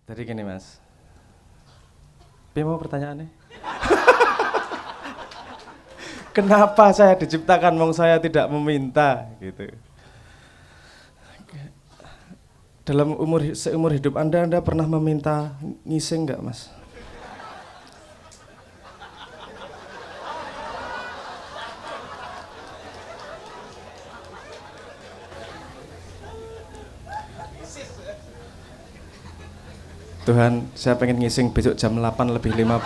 Jadi gini mas, Pi mau pertanyaannya? Kenapa saya diciptakan, wong saya tidak meminta gitu. Dalam seumur hidup Anda pernah meminta ngising nggak mas? Tuhan, saya pengen ngising besok jam 8 lebih 15.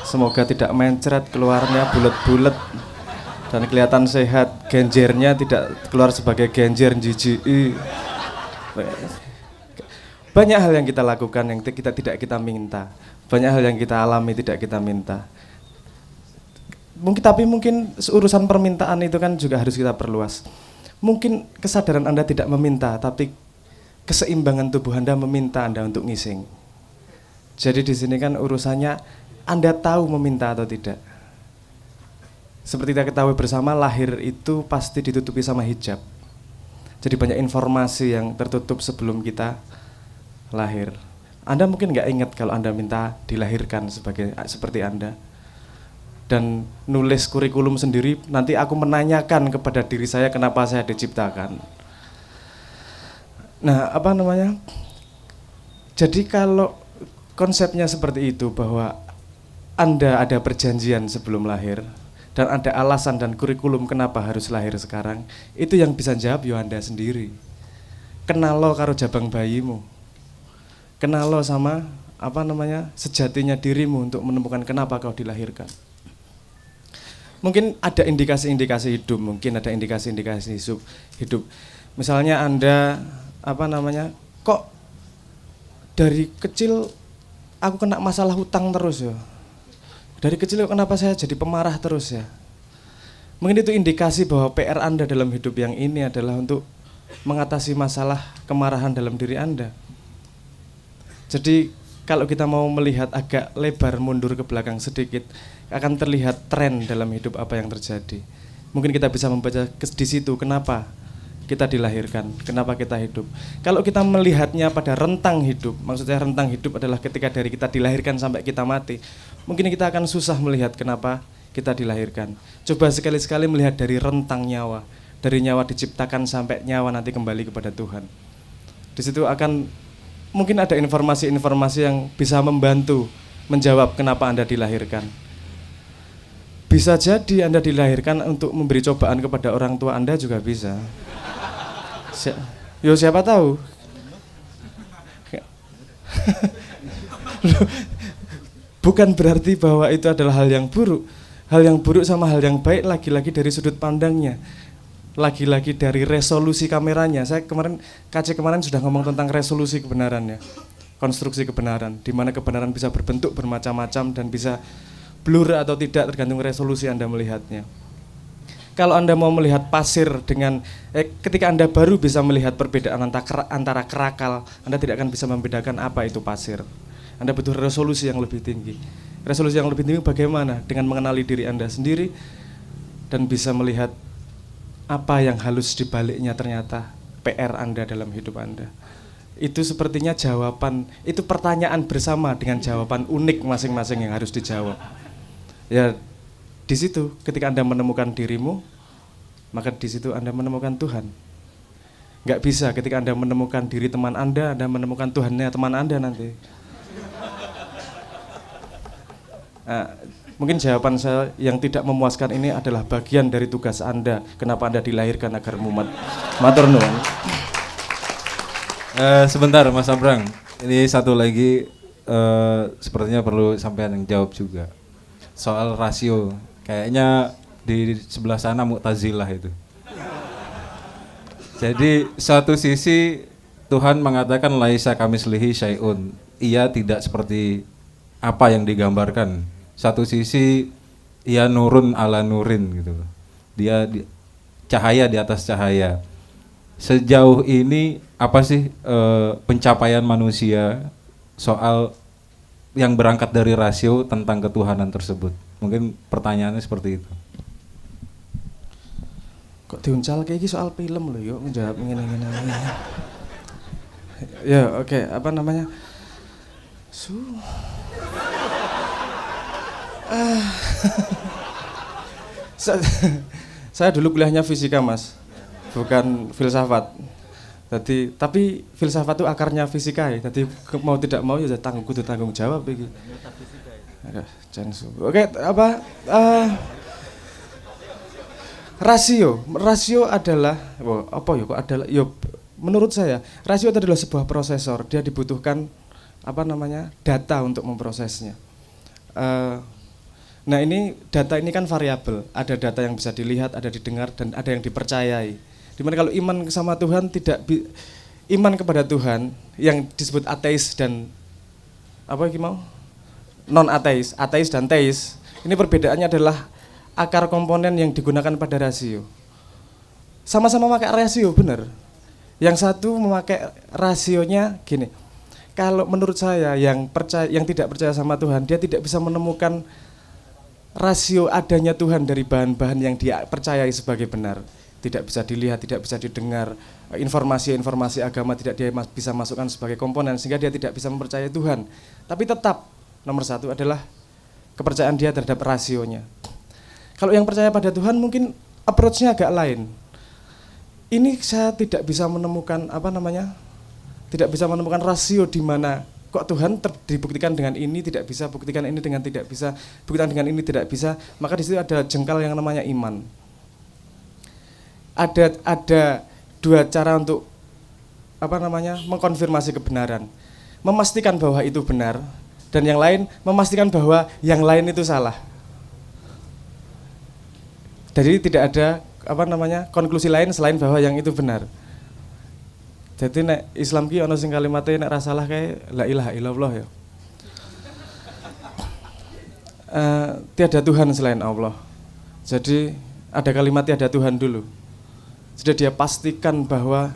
Semoga tidak mencret, keluarnya bulat-bulat dan kelihatan sehat. Genjernya tidak keluar sebagai genjer jijik. Banyak hal yang kita lakukan yang tidak kita minta. Banyak hal yang kita alami tidak kita minta. Mungkin urusan permintaan itu kan juga harus kita perluas. Mungkin kesadaran Anda tidak meminta, tapi keseimbangan tubuh Anda meminta Anda untuk ngising. Jadi di sini kan urusannya Anda tahu meminta atau tidak. Seperti kita ketahui bersama, lahir itu pasti ditutupi sama hijab. Jadi banyak informasi yang tertutup sebelum kita lahir. Anda mungkin nggak ingat kalau Anda minta dilahirkan seperti Anda. Dan nulis kurikulum sendiri, nanti aku menanyakan kepada diri saya kenapa saya diciptakan. Nah, jadi kalau konsepnya seperti itu, bahwa Anda ada perjanjian sebelum lahir dan ada alasan dan kurikulum kenapa harus lahir sekarang, itu yang bisa jawab ya Anda sendiri. Kenal lo karo jabang bayimu, kenal lo sama sejatinya dirimu untuk menemukan kenapa kau dilahirkan. Mungkin ada indikasi-indikasi hidup, mungkin ada indikasi-indikasi hidup. Misalnya Anda kok dari kecil aku kena masalah hutang terus ya. Dari kecil kenapa saya jadi pemarah terus ya. Mungkin itu indikasi bahwa PR Anda dalam hidup yang ini adalah untuk mengatasi masalah kemarahan dalam diri Anda. Jadi kalau kita mau melihat agak lebar mundur ke belakang sedikit, akan terlihat tren dalam hidup apa yang terjadi. Mungkin kita bisa membaca di situ kenapa kita dilahirkan, kenapa kita hidup. Kalau kita melihatnya pada rentang hidup, maksudnya rentang hidup adalah ketika dari kita dilahirkan sampai kita mati, mungkin kita akan susah melihat kenapa kita dilahirkan. Coba sekali-sekali melihat dari rentang nyawa, dari nyawa diciptakan sampai nyawa nanti kembali kepada Tuhan. Di situ akan mungkin ada informasi-informasi yang bisa membantu menjawab kenapa Anda dilahirkan. Bisa jadi Anda dilahirkan untuk memberi cobaan kepada orang tua Anda juga bisa. Siapa tahu. Bukan berarti bahwa itu adalah hal yang buruk. Hal yang buruk sama hal yang baik lagi-lagi dari sudut pandangnya. Lagi-lagi dari resolusi kameranya. Saya kemarin sudah ngomong tentang resolusi kebenarannya. Konstruksi kebenaran, di mana kebenaran bisa berbentuk bermacam-macam dan bisa blur atau tidak tergantung resolusi Anda melihatnya. Kalau Anda mau melihat pasir dengan ketika Anda baru bisa melihat perbedaan antara kerakal, Anda tidak akan bisa membedakan apa itu pasir. Anda butuh resolusi yang lebih tinggi. Resolusi yang lebih tinggi bagaimana? Dengan mengenali diri Anda sendiri dan bisa melihat apa yang halus di baliknya ternyata PR Anda dalam hidup Anda. Itu sepertinya jawaban, itu pertanyaan bersama dengan jawaban unik masing-masing yang harus dijawab. Ya, di situ ketika Anda menemukan dirimu, maka di situ Anda menemukan Tuhan. Nggak bisa ketika Anda menemukan diri teman Anda menemukan Tuhannya teman Anda nanti. Nah, mungkin jawaban saya yang tidak memuaskan ini adalah bagian dari tugas Anda. Kenapa Anda dilahirkan agar mumet. Matur nuwun. Sebentar Mas Abrang, ini satu lagi sepertinya perlu sampean yang jawab juga. Soal rasio, kayaknya di sebelah sana Mu'tazilah itu. Jadi satu sisi Tuhan mengatakan laisa kamislihi syai'un, ia tidak seperti apa yang digambarkan. Satu sisi ia nurun ala nurin gitu. Dia cahaya di atas cahaya. Sejauh ini apa sih pencapaian manusia soal yang berangkat dari rasio tentang ketuhanan tersebut? Mungkin pertanyaannya seperti itu. Kok diuncal kayak soal film loh, yuk menjawab ngene-ngene. Ya, oke, apa namanya? Su. Ah. Sa- Saya dulu kuliahnya fisika, Mas. Bukan filsafat. Jadi, tapi filsafat itu akarnya fisika ya. Jadi mau tidak mau ya kudu tanggung jawab iki. Aduh, jangan oke, apa rasio adalah apa ya kok adalah yo menurut saya rasio itu adalah sebuah prosesor. Dia dibutuhkan apa namanya data untuk memprosesnya. Nah ini data ini kan variabel, ada data yang bisa dilihat, ada didengar, dan ada yang dipercayai. Dimana kalau iman sama Tuhan iman kepada Tuhan yang disebut ateis dan apa mau non ateis, ateis dan teis, ini perbedaannya adalah akar komponen yang digunakan pada rasio. Sama-sama memakai rasio benar. Yang satu memakai rasionya gini. Kalau menurut saya yang tidak percaya sama Tuhan, dia tidak bisa menemukan rasio adanya Tuhan dari bahan-bahan yang dia percayai sebagai benar. Tidak bisa dilihat, tidak bisa didengar, informasi-informasi agama tidak dia bisa masukkan sebagai komponen, sehingga dia tidak bisa mempercayai Tuhan. Tapi tetap nomor satu adalah kepercayaan dia terhadap rasionya. Kalau yang percaya pada Tuhan mungkin approach-nya agak lain. Ini saya tidak bisa menemukan tidak bisa menemukan rasio di mana kok Tuhan dibuktikan dengan ini tidak bisa, buktikan ini dengan tidak bisa, buktikan dengan ini tidak bisa, maka di situ ada jengkal yang namanya iman. Ada dua cara untuk mengkonfirmasi kebenaran. Memastikan bahwa itu benar dan yang lain memastikan bahwa yang lain itu salah. Jadi tidak ada konklusi lain selain bahwa yang itu benar. Jadi nek Islam ki ana sing kalimatnya nek ra salah kae la ilaha illallah ya. Tiada Tuhan selain Allah. Jadi ada kalimat tiada Tuhan dulu. Sudah dia pastikan bahwa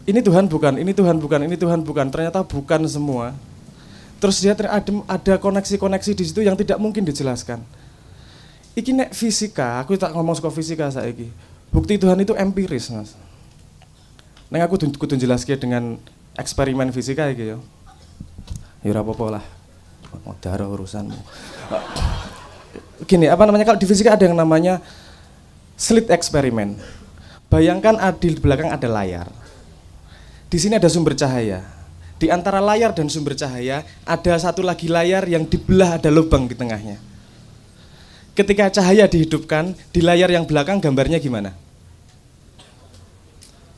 ini Tuhan bukan, ini Tuhan bukan, ini Tuhan bukan. Ternyata bukan semua. Terus dia ada koneksi-koneksi di situ yang tidak mungkin dijelaskan. Iki nek fisika, aku tak ngomong soal fisika saiki. Bukti Tuhan itu empiris, Mas. Neng aku kudu jelaske dengan eksperimen fisika iki ya. Ya ora apa-apa lah. Modar urusanmu. Gini, kalau di fisika ada yang namanya slit eksperimen. Bayangkan di belakang ada layar. Di sini ada sumber cahaya. Di antara layar dan sumber cahaya ada satu lagi layar yang dibelah, ada lubang di tengahnya. Ketika cahaya dihidupkan, di layar yang belakang gambarnya gimana?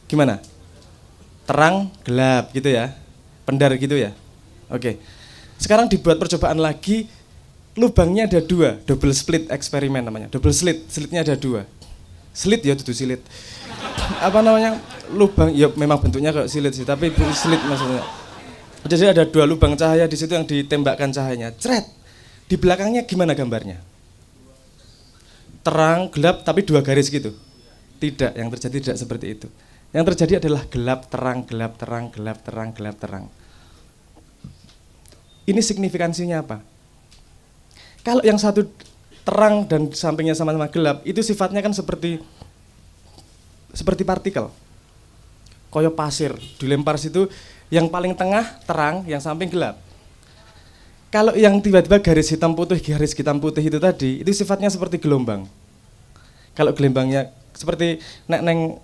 Gimana? Terang, gelap gitu ya? Pendar gitu ya? Oke. Sekarang dibuat percobaan lagi, lubangnya ada dua, double slit eksperimen namanya. Double slit, slitnya ada dua. Slit ya, dudu silit. Lubang, ya memang bentuknya kayak silit sih, tapi slit maksudnya. Jadi ada dua lubang cahaya di situ yang ditembakkan cahayanya. Cret. Di belakangnya gimana gambarnya? Terang, gelap, tapi dua garis gitu. Tidak, yang terjadi tidak seperti itu. Yang terjadi adalah gelap, terang, gelap, terang, gelap, terang, gelap, terang. Ini signifikansinya apa? Kalau yang satu terang dan sampingnya sama-sama gelap, itu sifatnya kan seperti partikel. Koyo pasir, dilempar situ, yang paling tengah terang, yang samping gelap. Kalau yang tiba-tiba garis hitam putih itu tadi, itu sifatnya seperti gelombang. Kalau gelombangnya seperti neng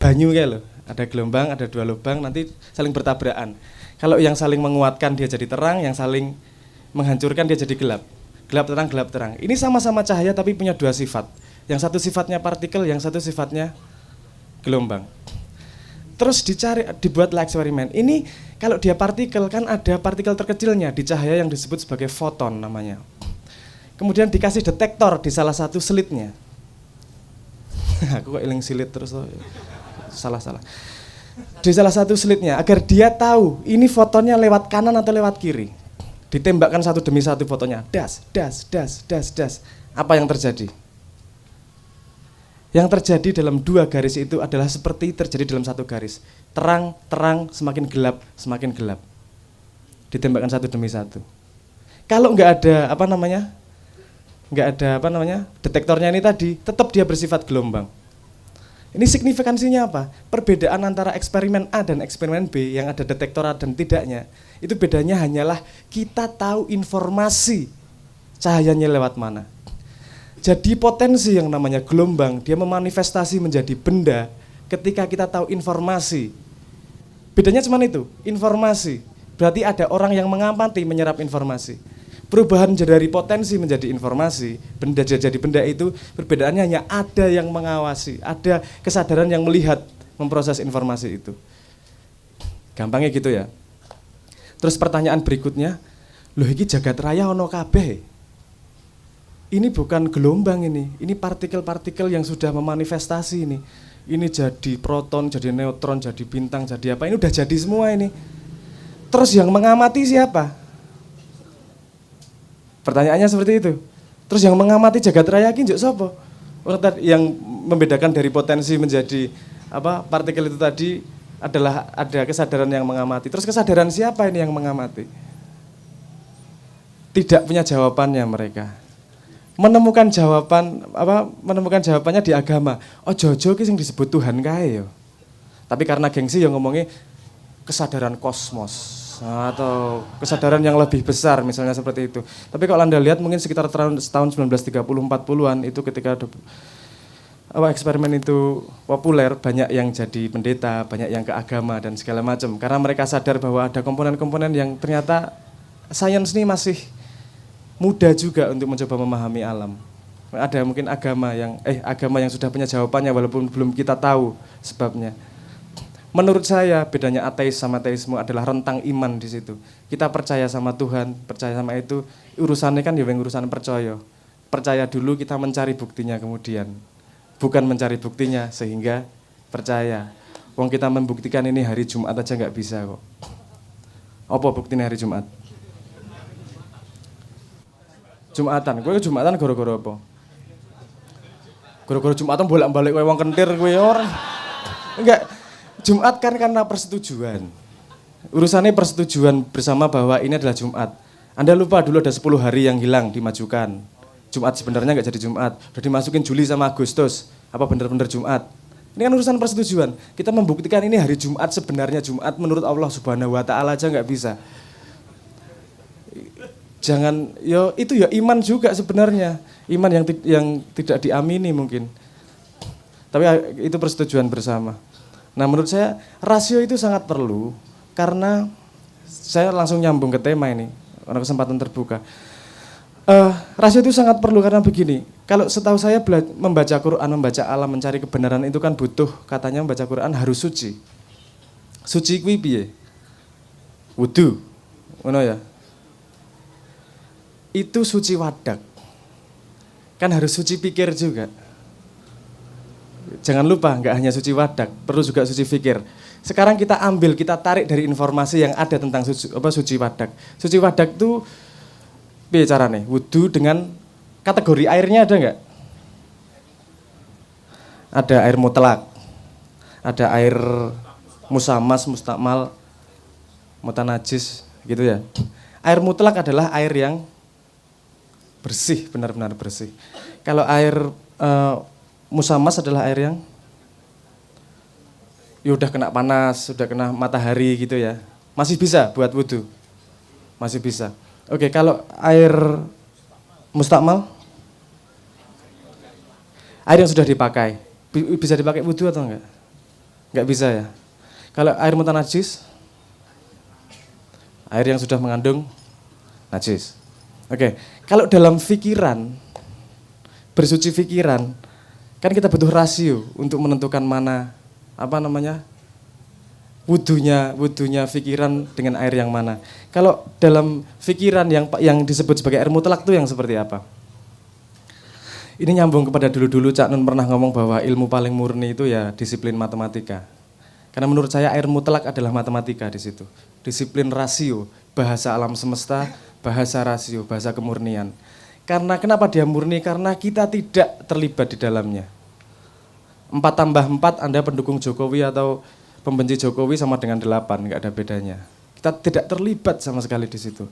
banyu kayak loh, ada gelombang, ada dua lubang, nanti saling bertabrakan. Kalau yang saling menguatkan dia jadi terang, yang saling menghancurkan dia jadi gelap. Gelap terang, gelap terang. Ini sama-sama cahaya tapi punya dua sifat. Yang satu sifatnya partikel, yang satu sifatnya gelombang. Terus dibuatlah eksperimen. Ini kalau dia partikel kan ada partikel terkecilnya di cahaya yang disebut sebagai foton namanya. Kemudian dikasih detektor di salah satu slitnya. Aku kok eling silit terus loh. Salah. Di salah satu slitnya agar dia tahu ini fotonnya lewat kanan atau lewat kiri. Ditembakkan satu demi satu fotonya. Das. Apa yang terjadi? Yang terjadi dalam dua garis itu adalah seperti terjadi dalam satu garis. Terang, semakin gelap. Ditembakkan satu demi satu. Kalau nggak ada detektornya ini tadi, tetap dia bersifat gelombang. Ini signifikansinya apa? Perbedaan antara eksperimen A dan eksperimen B yang ada detektor A dan tidaknya, itu bedanya hanyalah kita tahu informasi cahayanya lewat mana. Jadi potensi yang namanya gelombang, dia memanifestasi menjadi benda ketika kita tahu informasi. Bedanya cuma itu, informasi. Berarti ada orang yang mengamati menyerap informasi. Perubahan dari potensi menjadi informasi, benda jadi benda itu perbedaannya hanya ada yang mengawasi, ada kesadaran yang melihat, memproses informasi itu. Gampangnya gitu ya. Terus pertanyaan berikutnya, loh iki jagat raya ono kabeh. Ini bukan gelombang ini partikel-partikel yang sudah memanifestasi ini. Ini jadi proton, jadi neutron, jadi bintang, jadi apa, ini udah jadi semua ini. Terus yang mengamati siapa? Pertanyaannya seperti itu. Terus yang mengamati jagat raya ki njuk sapa? Yang membedakan dari potensi menjadi apa partikel itu tadi adalah ada kesadaran yang mengamati. Terus kesadaran siapa ini yang mengamati? Tidak punya jawabannya mereka. Menemukan jawabannya di agama. Oh jojo ki sing disebut Tuhan kae yo. Tapi karena gengsi yang ngomongnya kesadaran kosmos atau kesadaran yang lebih besar misalnya seperti itu. Tapi kalau Anda lihat mungkin sekitar tahun 1930-40-an itu ketika eksperimen itu populer, banyak yang jadi pendeta, banyak yang ke agama dan segala macam. Karena mereka sadar bahwa ada komponen-komponen yang ternyata sains ini masih muda juga untuk mencoba memahami alam. Ada mungkin agama yang sudah punya jawabannya walaupun belum kita tahu sebabnya. Menurut saya bedanya ateis sama teisme adalah rentang iman di situ. Kita percaya sama Tuhan, percaya sama itu, urusannya kan ya urusan percaya. Percaya dulu, kita mencari buktinya kemudian. Bukan mencari buktinya sehingga percaya. Wong kita membuktikan ini hari Jumat aja nggak bisa kok. Apa buktinya hari Jumat? Jumatan, gue Jumatan gara-gara apa? Gara-gara Jumatan bolak-balik kowe wong kentir kowe orang. Enggak. Jumat kan karena persetujuan. Urusannya persetujuan bersama bahwa ini adalah Jumat. Anda lupa dulu ada 10 hari yang hilang dimajukan. Jumat sebenarnya nggak jadi Jumat. Udah dimasukin Juli sama Agustus. Apa benar-benar Jumat? Ini kan urusan persetujuan. Kita membuktikan ini hari Jumat sebenarnya Jumat menurut Allah Subhanahu wa taala aja nggak bisa. Jangan itu iman juga sebenarnya. Iman yang tidak diamini mungkin. Tapi itu persetujuan bersama. Nah menurut saya rasio itu sangat perlu karena saya langsung nyambung ke tema ini, karena kesempatan terbuka. Rasio itu sangat perlu karena begini, kalau setahu saya membaca Quran, membaca alam, mencari kebenaran itu kan butuh, katanya membaca Quran harus suci. Suci kuwi piye? Wudu, ngono ya. Itu suci wadak, kan harus suci pikir juga. Jangan lupa, nggak hanya suci wadak, perlu juga suci fikir. Sekarang kita tarik dari informasi yang ada tentang suci wadak. Suci wadak itu, piye carane? Wudu dengan kategori airnya ada nggak? Ada air mutlak, ada air musamas, mustakmal, mutanajis, gitu ya. Air mutlak adalah air yang bersih, benar-benar bersih. Kalau air musamas adalah air yang udah kena panas, udah kena matahari gitu ya. Masih bisa buat wudu. Masih bisa. Oke, kalau air mustakmal? Air yang sudah dipakai. Bisa dipakai wudu atau enggak? Enggak bisa ya. Kalau air mutanajis? Air yang sudah mengandung najis. Oke, kalau dalam pikiran, bersuci pikiran, kan kita butuh rasio untuk menentukan mana wudunya pikiran dengan air yang mana. Kalau dalam pikiran yang disebut sebagai air mutlak itu yang seperti apa? Ini nyambung kepada dulu-dulu Cak Nun pernah ngomong bahwa ilmu paling murni itu ya disiplin matematika. Karena menurut saya air mutlak adalah matematika di situ. Disiplin rasio, bahasa alam semesta, bahasa rasio, bahasa kemurnian. Karena kenapa dia murni? Karena kita tidak terlibat di dalamnya. 4 tambah 4 Anda pendukung Jokowi atau pembenci Jokowi sama dengan 8, nggak ada bedanya. Kita tidak terlibat sama sekali di situ.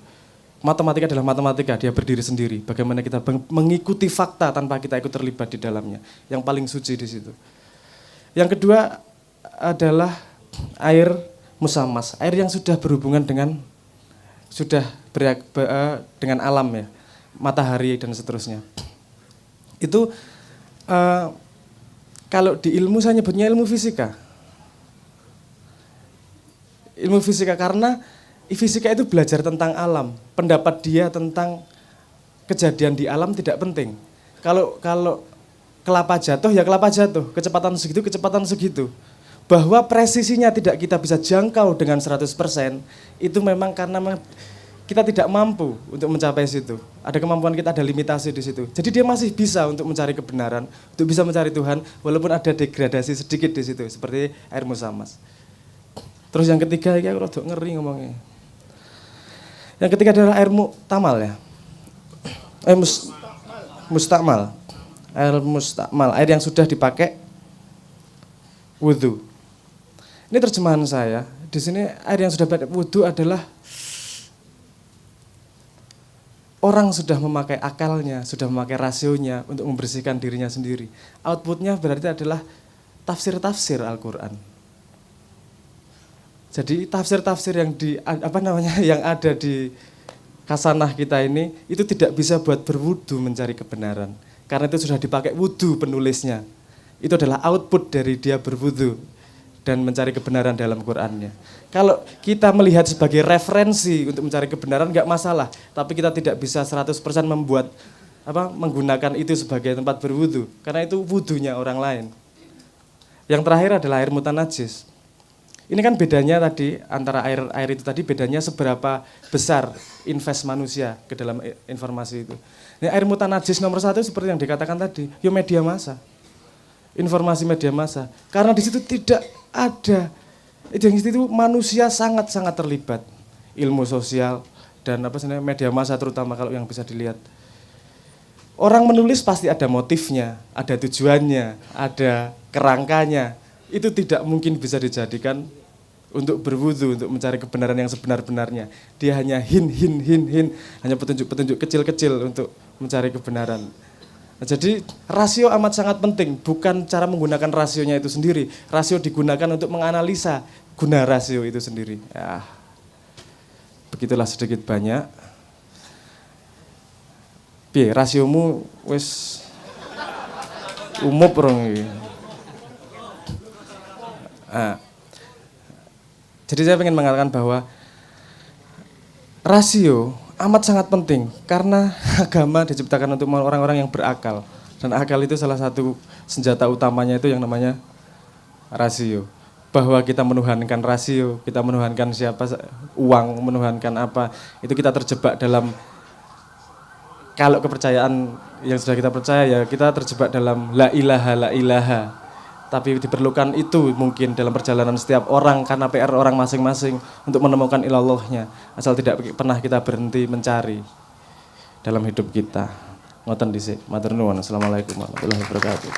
Matematika adalah matematika, dia berdiri sendiri. Bagaimana kita mengikuti fakta tanpa kita ikut terlibat di dalamnya. Yang paling suci di situ. Yang kedua adalah air musammas, air yang sudah berhubungan dengan dengan alam ya, matahari dan seterusnya. Itu kalau di ilmu saya nyebutnya ilmu fisika. Ilmu fisika karena fisika itu belajar tentang alam. Pendapat dia tentang kejadian di alam tidak penting. Kalau kelapa jatuh ya kelapa jatuh, kecepatan segitu. Bahwa presisinya tidak kita bisa jangkau dengan 100%, itu memang karena kita tidak mampu untuk mencapai situ. Ada kemampuan kita, ada limitasi di situ. Jadi dia masih bisa untuk mencari kebenaran, untuk bisa mencari Tuhan, walaupun ada degradasi sedikit di situ, seperti air musammas. Terus yang ketiga, ini aku rada ngeri ngomongnya. Yang ketiga adalah air muktamal ya. Mustakmal. Air mustakmal, air yang sudah dipakai wudhu. Ini terjemahan saya. Di sini air yang sudah dipakai wudhu adalah orang sudah memakai akalnya, sudah memakai rasionya untuk membersihkan dirinya sendiri. Outputnya berarti adalah tafsir-tafsir Al-Quran. Jadi tafsir-tafsir yang ada di kasanah kita ini itu tidak bisa buat berwudu mencari kebenaran. Karena itu sudah dipakai wudu penulisnya. Itu adalah output dari dia berwudu dan mencari kebenaran dalam Qur'annya. Kalau kita melihat sebagai referensi untuk mencari kebenaran nggak masalah, tapi kita tidak bisa 100% menggunakan itu sebagai tempat berwudu, karena itu wudunya orang lain. Yang terakhir adalah air mutanajis. Ini kan bedanya tadi antara air itu tadi bedanya seberapa besar invest manusia ke dalam informasi itu. Ini air mutanajis nomor 1 seperti yang dikatakan tadi, yo media massa. Informasi media massa. Karena di situ tidak ada, di situ manusia sangat-sangat terlibat. Ilmu sosial dan media massa terutama kalau yang bisa dilihat. Orang menulis pasti ada motifnya, ada tujuannya, ada kerangkanya. Itu tidak mungkin bisa dijadikan untuk berwudu, untuk mencari kebenaran yang sebenar-benarnya. Dia hanya hin, hanya petunjuk-petunjuk kecil-kecil untuk mencari kebenaran. Nah, jadi rasio amat sangat penting, bukan cara menggunakan rasionya itu sendiri. Rasio digunakan untuk menganalisa guna rasio itu sendiri. Ya, begitulah sedikit banyak. Piye, rasiomu wis umup rong iki. Jadi saya ingin mengatakan bahwa rasio amat sangat penting karena agama diciptakan untuk orang-orang yang berakal. Dan akal itu salah satu senjata utamanya itu yang namanya rasio. Bahwa kita menuhankan rasio, kita menuhankan uang, menuhankan apa, itu kita terjebak dalam, kalau kepercayaan yang sudah kita percaya ya kita terjebak dalam la ilaha. Tapi diperlukan itu mungkin dalam perjalanan setiap orang karena PR orang masing-masing untuk menemukan ilallahnya. Asal tidak pernah kita berhenti mencari dalam hidup kita. Ngoten dhisik. Matur nuwun. Assalamualaikum warahmatullahi wabarakatuh.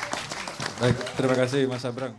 Baik, terima kasih Mas Abrang.